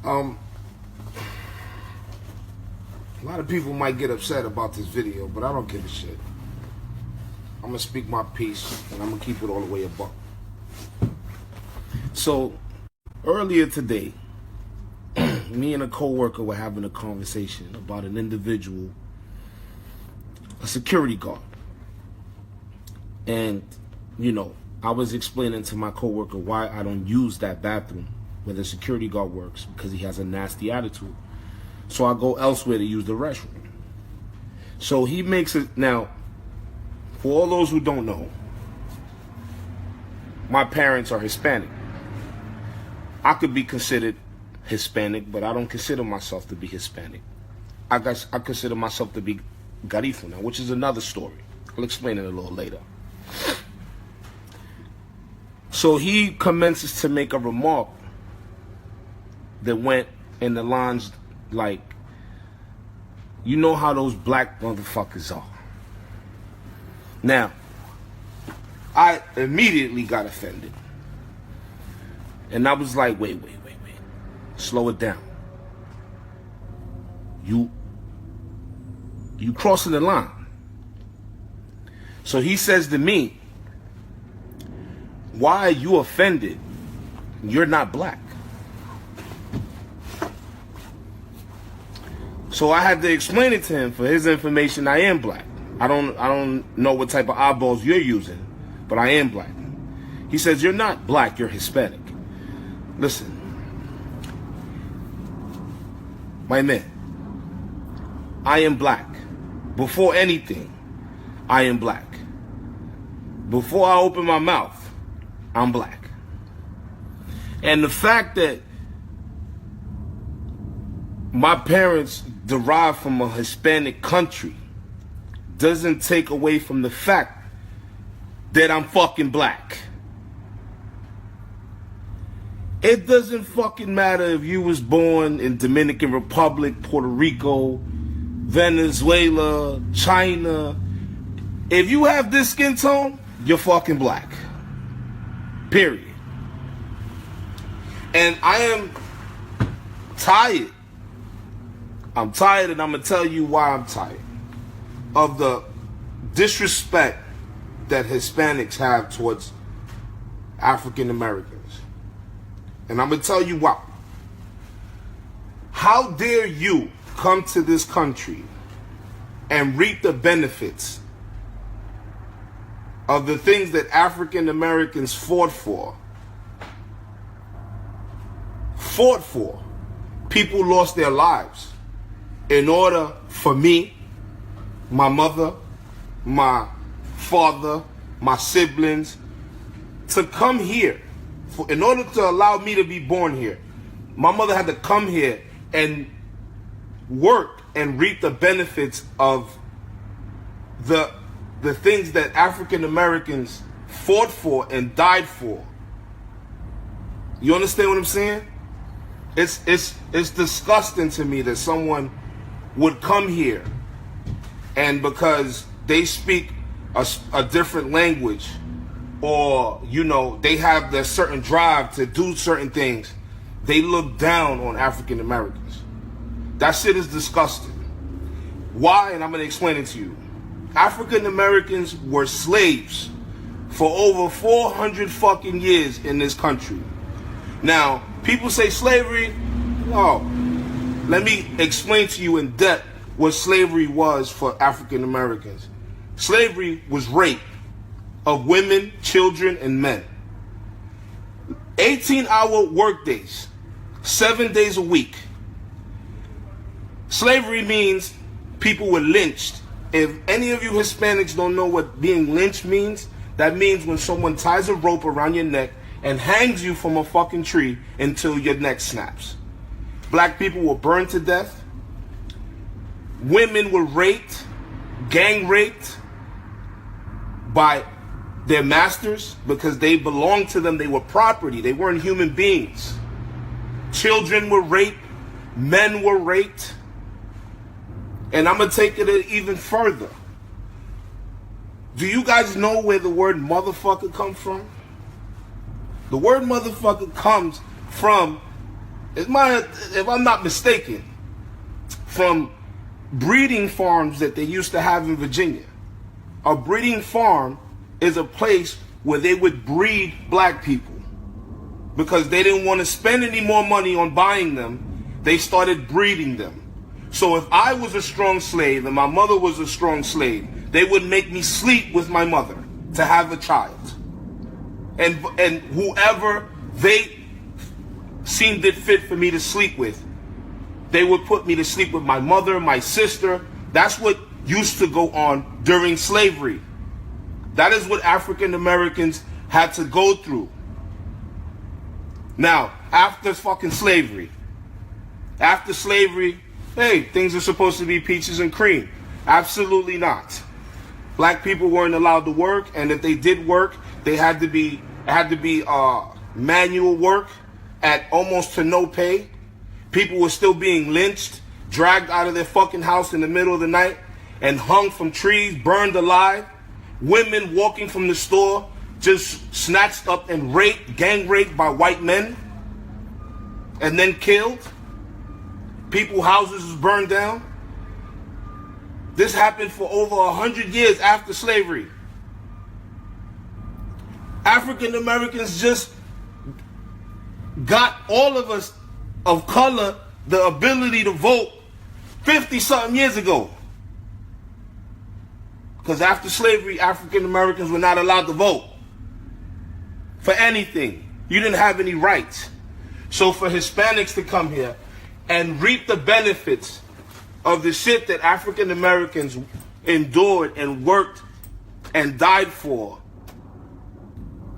A lot of people might get upset about this video, but I don't give a shit. I'm gonna speak my piece, and I'm gonna keep it all the way above. So, earlier today, me and a coworker were having a conversation about an individual, a security guard. And, I was explaining to my coworker why I don't use that bathroom where the security guard works, because he has a nasty attitude. So I go elsewhere to use the restroom. So he makes it, now, for all those who don't know, my parents are Hispanic. I could be considered Hispanic, but I don't consider myself to be Hispanic. I consider myself to be Garifuna, which is another story. I'll explain it a little later. So he commences to make a remark that went in the lines like, you know how those black motherfuckers are. Now, I immediately got offended. And I was like, wait. Slow it down. You crossing the line. So he says to me, why are you offended? You're not black. So I had to explain it to him. For his information, I am black. I don't know what type of eyeballs you're using, but I am black. He says, you're not black, you're Hispanic. Listen, my man, I am black. Before anything, I am black. Before I open my mouth, I'm black. And the fact that my parents derive from a Hispanic country doesn't take away from the fact that I'm fucking black. It doesn't fucking matter if you was born in Dominican Republic, Puerto Rico, Venezuela, China. If you have this skin tone, you're fucking black. Period. And I am tired. I'm tired, and I'm going to tell you why I'm tired. Of the disrespect that Hispanics have towards African Americans. And I'm going to tell you why. How dare you come to this country and reap the benefits of the things that African Americans fought for? People lost their lives in order for me, my mother, my father, my siblings to come here. In order to allow me to be born here, my mother had to come here and work and reap the benefits of the things that African Americans fought for and died for. You understand what I'm saying? It's disgusting to me that someone would come here and because they speak a different language, or they have the certain drive to do certain things, they look down on African Americans. That shit is disgusting. Why? And I'm going to explain it to you. African Americans were slaves for over 400 fucking years in this country. Now, people say slavery. No. Let me explain to you in depth what slavery was for African Americans. Slavery was rape of women, children, and men. 18-hour workdays, 7 days a week. Slavery means people were lynched. If any of you Hispanics don't know what being lynched means, that means when someone ties a rope around your neck and hangs you from a fucking tree until your neck snaps. Black people were burned to death. Women were raped, gang raped by their masters because they belonged to them. They were property. They weren't human beings. Children were raped. Men were raped. And I'm going to take it even further. Do you guys know where the word motherfucker comes from? The word motherfucker comes from if I'm not mistaken, from breeding farms that they used to have in Virginia. A breeding farm is a place where they would breed black people because they didn't want to spend any more money on buying them. They started breeding them. So if I was a strong slave and my mother was a strong slave, they would make me sleep with my mother to have a child. And whoever they seemed it fit for me to sleep with, they would put me to sleep with my mother, my sister. That's what used to go on during slavery. That is what African Americans had to go through. Now, after fucking slavery, hey, things are supposed to be peaches and cream. Absolutely not. Black people weren't allowed to work, and if they did work, they had to be manual work at almost to no pay. People were still being lynched, dragged out of their fucking house in the middle of the night, and hung from trees, burned alive. Women walking from the store, just snatched up and raped, gang raped by white men, and then killed. People's houses was burned down. This happened for over 100 years after slavery. African Americans just got all of us of color the ability to vote 50-something years ago. Because after slavery, African Americans were not allowed to vote for anything. You didn't have any rights. So for Hispanics to come here and reap the benefits of the shit that African Americans endured and worked and died for,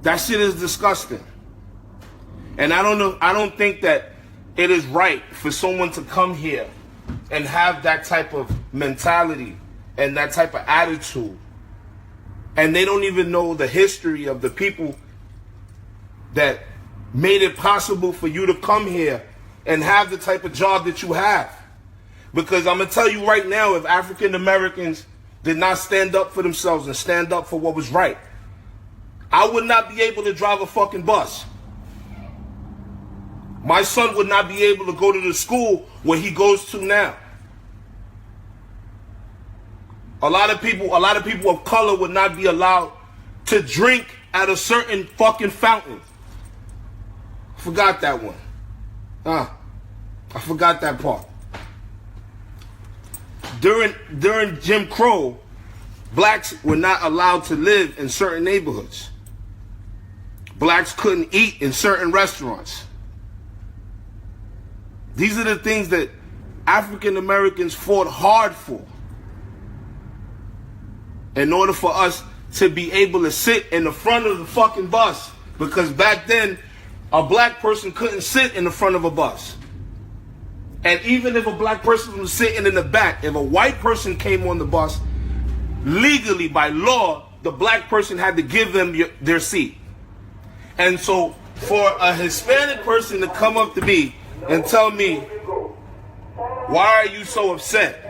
that shit is disgusting. And I don't think that it is right for someone to come here and have that type of mentality and that type of attitude. And they don't even know the history of the people that made it possible for you to come here and have the type of job that you have. Because I'm going to tell you right now, if African Americans did not stand up for themselves and stand up for what was right, I would not be able to drive a fucking bus. My son would not be able to go to the school where he goes to now. A lot of people of color would not be allowed to drink at a certain fucking fountain. Forgot that one. I forgot that part. During Jim Crow, blacks were not allowed to live in certain neighborhoods. Blacks couldn't eat in certain restaurants. These are the things that African Americans fought hard for in order for us to be able to sit in the front of the fucking bus. Because back then, a black person couldn't sit in the front of a bus. And even if a black person was sitting in the back, if a white person came on the bus, legally, by law, the black person had to give them their seat. And so for a Hispanic person to come up to me and tell me, why are you so upset?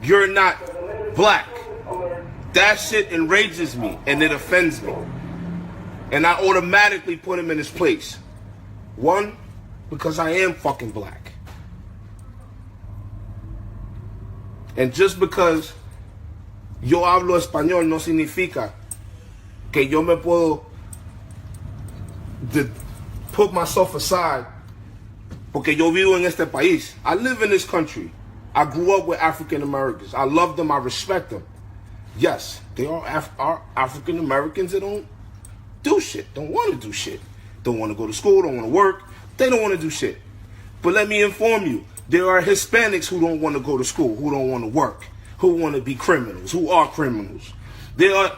You're not black. That shit enrages me and it offends me. And I automatically put him in his place. One, because I am fucking black. And just because yo hablo español no significa que yo me puedo put myself aside porque yo vivo en este país. I live in this country. I grew up with African Americans. I love them. I respect them. Yes, they are African Americans that don't do shit, don't want to do shit, don't want to go to school, don't want to work. They don't want to do shit. But let me inform you, there are Hispanics who don't want to go to school, who don't want to work, who want to be criminals, who are criminals. There are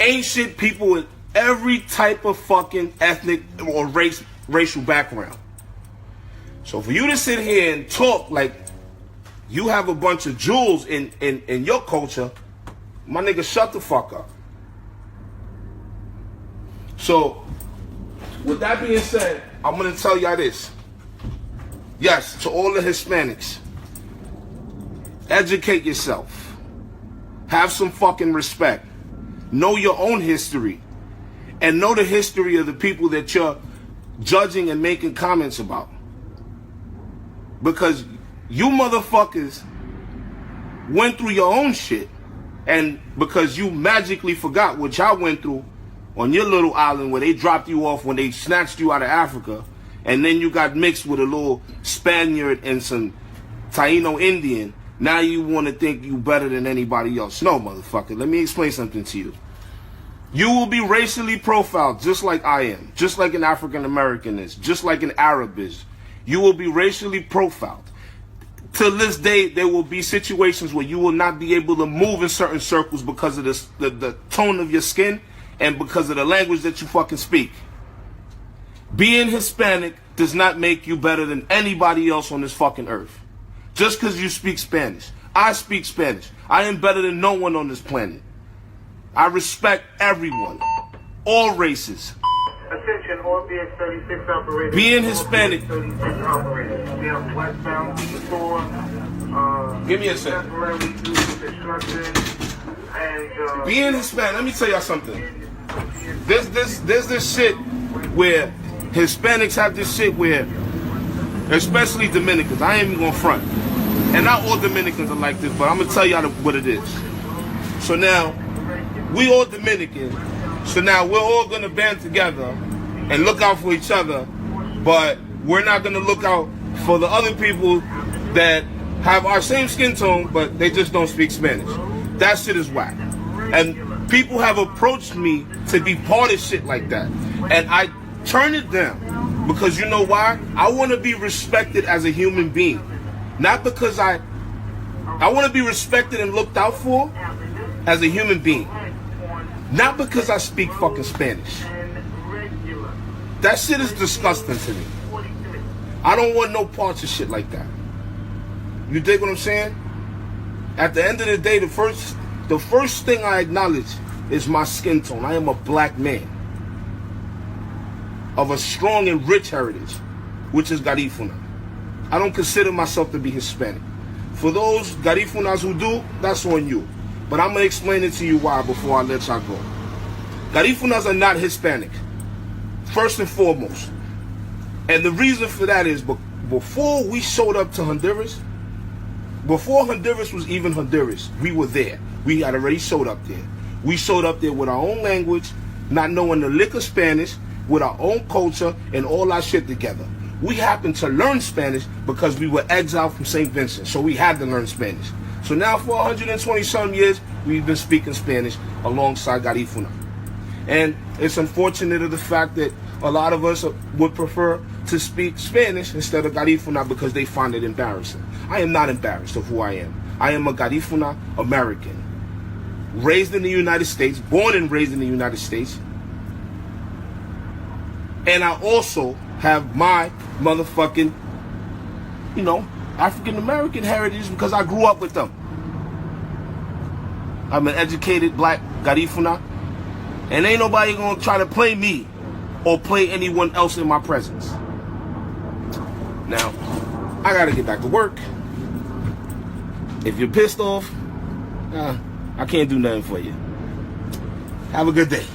ancient people with every type of fucking ethnic or racial background. So for you to sit here and talk like you have a bunch of jewels in your culture, my nigga, shut the fuck up. So, with that being said, I'm going to tell y'all this. Yes, to all the Hispanics, educate yourself. Have some fucking respect. Know your own history. And know the history of the people that you're judging and making comments about. because you motherfuckers went through your own shit, and because you magically forgot what y'all went through on your little island where they dropped you off when they snatched you out of Africa, and then you got mixed with a little Spaniard and some Taino Indian. Now you want to think you better than anybody else. No, motherfucker. Let me explain something to you. You will be racially profiled just like I am, just like an African American is, just like an Arab is. You will be racially profiled. To this day, there will be situations where you will not be able to move in certain circles because of the tone of your skin and because of the language that you fucking speak. Being Hispanic does not make you better than anybody else on this fucking earth. Just because you speak Spanish. I speak Spanish. I am better than no one on this planet. I respect everyone. All races. Attention, all BX36 operators. Being Hispanic. BX36 operators. We have westbound store. Give me a second. Temporarily due to construction. And, being Hispanic, let me tell y'all something. There's this shit where Hispanics have this shit where, especially Dominicans, I ain't even gonna front. And not all Dominicans are like this, but I'm gonna tell y'all what it is. So now, we all Dominican, so now we're all gonna band together and look out for each other, but we're not gonna look out for the other people that have our same skin tone, but they just don't speak Spanish. That shit is whack. And people have approached me to be part of shit like that. And I turn it down because you know why? I want to be respected as a human being. Not because I want to be respected and looked out for as a human being. Not because I speak fucking Spanish. That shit is disgusting to me. I don't want no parts of shit like that. You dig what I'm saying? At the end of the day, the first thing I acknowledge is my skin tone. I am a black man of a strong and rich heritage, which is Garifuna. I don't consider myself to be Hispanic. For those Garifunas who do, that's on you. But I'm going to explain it to you why before I let y'all go. Garifunas are not Hispanic, first and foremost. And the reason for that is before we showed up to Honduras, before Honduras was even Honduras, we were there. We had already showed up there. We showed up there with our own language, not knowing the lick of Spanish, with our own culture and all our shit together. We happened to learn Spanish because we were exiled from St. Vincent, so we had to learn Spanish. So now for 120 some years, we've been speaking Spanish alongside Garifuna. And it's unfortunate of the fact that a lot of us would prefer to speak Spanish instead of Garifuna because they find it embarrassing. I am not embarrassed of who I am. I am a Garifuna American. Raised in the United States, born and raised in the United States. And I also have my motherfucking, African American heritage because I grew up with them. I'm an educated black Garifuna. And ain't nobody gonna try to play me or play anyone else in my presence. Now, I gotta get back to work. If you're pissed off, I can't do nothing for you. Have a good day.